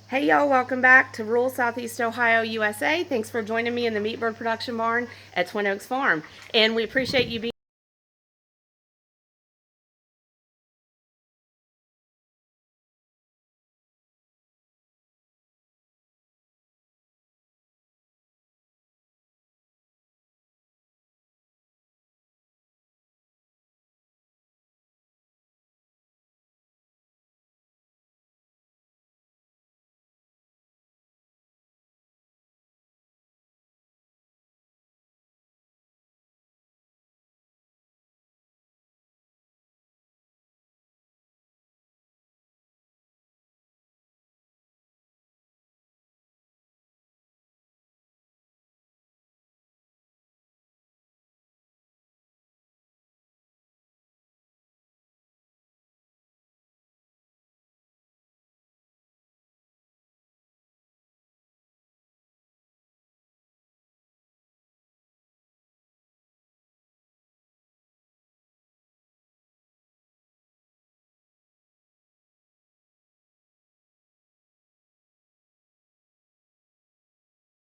Hey y'all, welcome back to rural Southeast Ohio, USA. Thanks for joining me in the meat bird production barn at Twin Oaks Farm. And we appreciate you being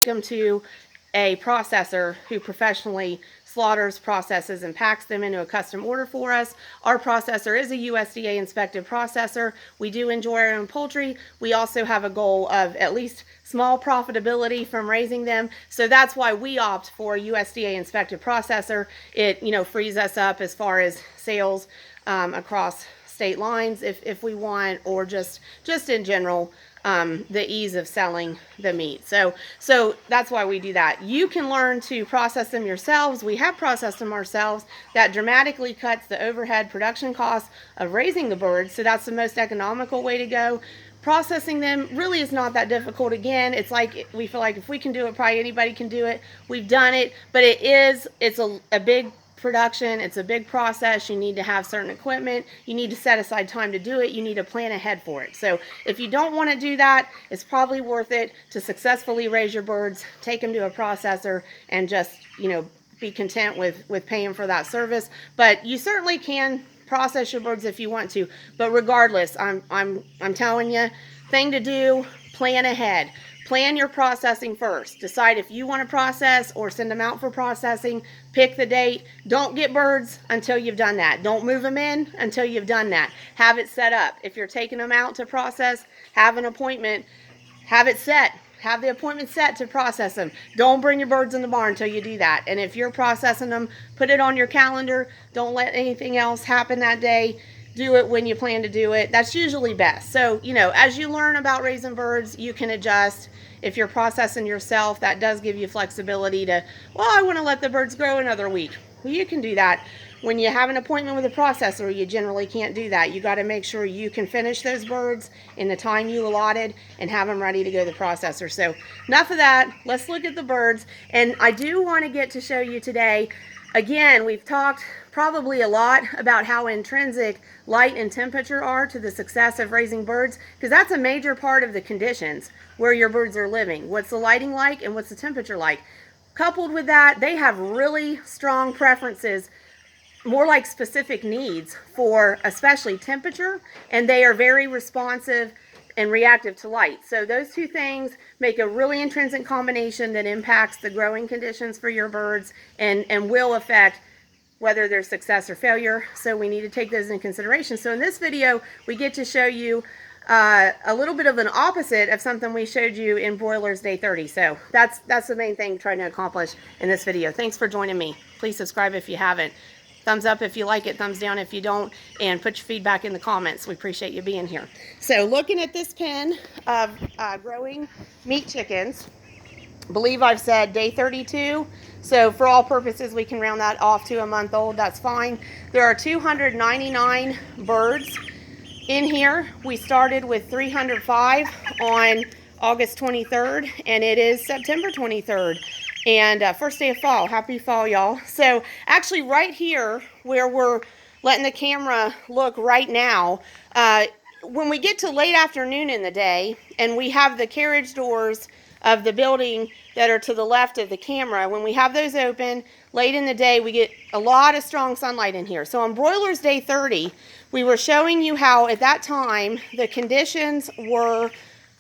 them to a processor who professionally slaughters, processes, and packs them into a custom order for us. Our processor is a USDA inspected processor. We do enjoy our own poultry. We also have a goal of at least small profitability from raising them. So that's why we opt for a USDA inspected processor. It, frees us up as far as sales across state lines if we want, or just in general, the ease of selling the meat. So that's why we do that. You can learn to process them yourselves. We have processed them ourselves. That dramatically cuts the overhead production costs of raising the birds. So that's the most economical way to go. Processing them really is not that difficult. Again, it's like we feel like if we can do it, probably anybody can do it. We've done it, but it's a big production. It's a big process. You need to have certain equipment. You need to set aside time to do it. You need to plan ahead for it. So if you don't want to do that, it's probably worth it to successfully raise your birds, take them to a processor, and just, be content with paying for that service. But you certainly can process your birds if you want to. But regardless, I'm telling you, thing to do, plan ahead. Plan your processing first. Decide if you want to process or send them out for processing. Pick the date. Don't get birds until you've done that. Don't move them in until you've done that. Have it set up. If you're taking them out to process, have an appointment. Have it set. Have the appointment set to process them. Don't bring your birds in the barn until you do that. And if you're processing them, put it on your calendar. Don't let anything else happen that day. Do it when you plan to do it. That's usually best. So, as you learn about raising birds, you can adjust. If you're processing yourself, that does give you flexibility to, well, I want to let the birds grow another week. Well, you can do that. When you have an appointment with a processor, you generally can't do that. You got to make sure you can finish those birds in the time you allotted and have them ready to go to the processor. So enough of that. Let's look at the birds. And I do want to get to show you today. Again, we've talked probably a lot about how intrinsic light and temperature are to the success of raising birds, because that's a major part of the conditions where your birds are living. What's the lighting like and what's the temperature like? Coupled with that, they have really strong preferences, more like specific needs for especially temperature, and they are very responsive and reactive to light. So those two things make a really intrinsic combination that impacts the growing conditions for your birds and will affect whether there's success or failure. So we need to take those into consideration. So in this video, we get to show you a little bit of an opposite of something we showed you in Broilers Day 30. So that's the main thing I'm trying to accomplish in this video. Thanks for joining me. Please subscribe if you haven't. Thumbs up if you like it, thumbs down if you don't, and put your feedback in the comments. We appreciate you being here. So looking at this pen of growing meat chickens, I believe I've said day 32. So for all purposes, we can round that off to a month old. That's fine. There are 299 birds in here. We started with 305 on August 23rd, and it is September 23rd. And first day of fall. Happy fall, y'all. So actually right here where we're letting the camera look right now, when we get to late afternoon in the day and we have the carriage doors of the building that are to the left of the camera, when we have those open late in the day, we get a lot of strong sunlight in here. So on Broilers Day 30, we were showing you how at that time the conditions were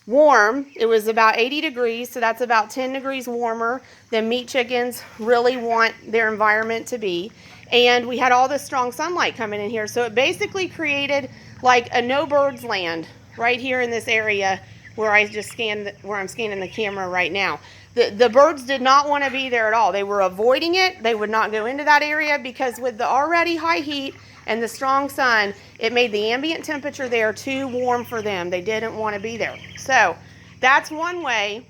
warm. It was about 80 degrees, so that's about 10 degrees warmer than meat chickens really want their environment to be. And we had all this strong sunlight coming in here, so it basically created like a no birds land right here in this area where I'm scanning the camera right now. The birds did not want to be there at all. They were avoiding it. They would not go into that area because with the already high heat and the strong sun, it made the ambient temperature there too warm for them. They didn't want to be there. So that's one way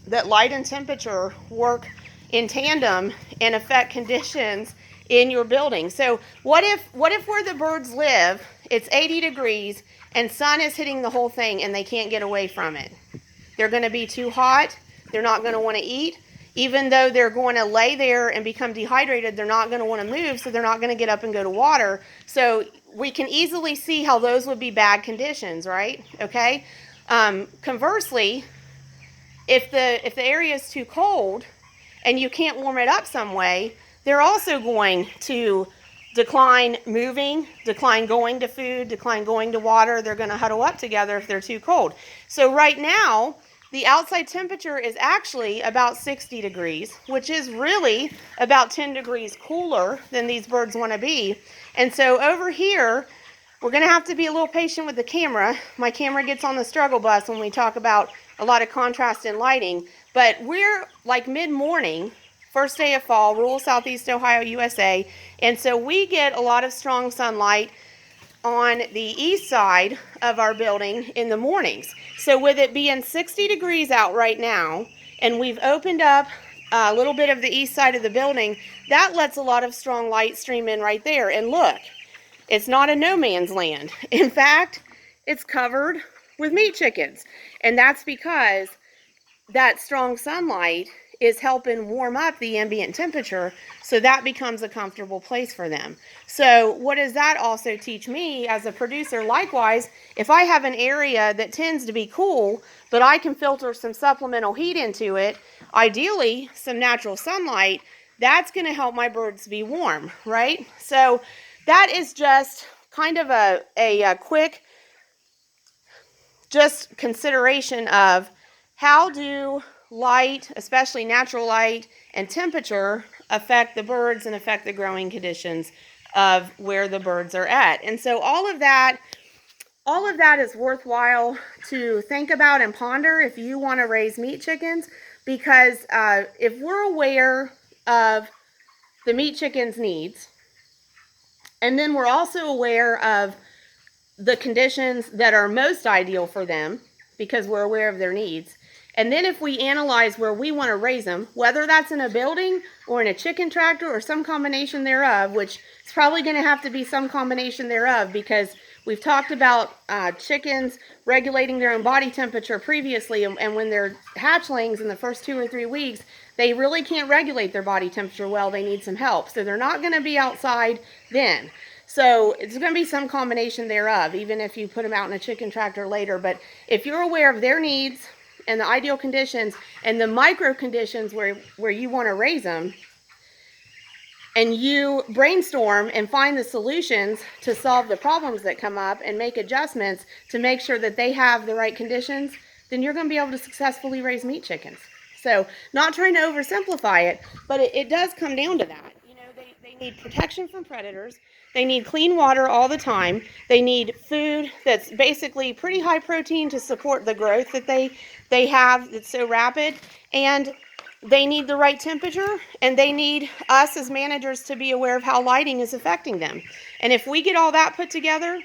that light and temperature work in tandem and affect conditions in your building. So what if where the birds live, it's 80 degrees and sun is hitting the whole thing and they can't get away from it? They're going to be too hot. They're not going to want to eat. Even though they're going to lay there and become dehydrated, they're not going to want to move, so they're not going to get up and go to water. So we can easily see how those would be bad conditions, right? Okay. Conversely, if the area is too cold and you can't warm it up some way, they're also going to decline moving, decline going to food, decline going to water. They're going to huddle up together if they're too cold. So right now, the outside temperature is actually about 60 degrees, which is really about 10 degrees cooler than these birds want to be. And so over here, we're going to have to be a little patient with the camera. My camera gets on the struggle bus when we talk about a lot of contrast in lighting. But we're like mid-morning, first day of fall, rural Southeast Ohio, USA. And so we get a lot of strong sunlight on the east side of our building in the mornings. So with it being 60 degrees out right now, and we've opened up a little bit of the east side of the building, that lets a lot of strong light stream in right there. And look, it's not a no man's land. In fact, it's covered with meat chickens. And that's because that strong sunlight is helping warm up the ambient temperature, so that becomes a comfortable place for them. So what does that also teach me as a producer? Likewise, if I have an area that tends to be cool, but I can filter some supplemental heat into it, ideally some natural sunlight, that's going to help my birds be warm, right? So that is just kind of a quick just consideration of how do light, especially natural light, and temperature affect the birds and affect the growing conditions of where the birds are at. And so all of that is worthwhile to think about and ponder if you want to raise meat chickens, because if we're aware of the meat chickens' needs, and then we're also aware of the conditions that are most ideal for them because we're aware of their needs, and then if we analyze where we want to raise them, whether that's in a building or in a chicken tractor or some combination thereof, which is probably going to have to be some combination thereof because we've talked about chickens regulating their own body temperature previously, and when they're hatchlings in the first 2 or 3 weeks, they really can't regulate their body temperature well. They need some help. So they're not going to be outside then. So it's going to be some combination thereof, even if you put them out in a chicken tractor later. But if you're aware of their needs and the ideal conditions and the micro conditions where you want to raise them, and you brainstorm and find the solutions to solve the problems that come up and make adjustments to make sure that they have the right conditions, then you're going to be able to successfully raise meat chickens. So not trying to oversimplify it, but it does come down to that. You know, they need protection from predators. They need clean water all the time. They need food that's basically pretty high protein to support the growth that they have that's so rapid. And they need the right temperature, and they need us as managers to be aware of how lighting is affecting them. And if we get all that put together,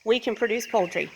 we can produce poultry.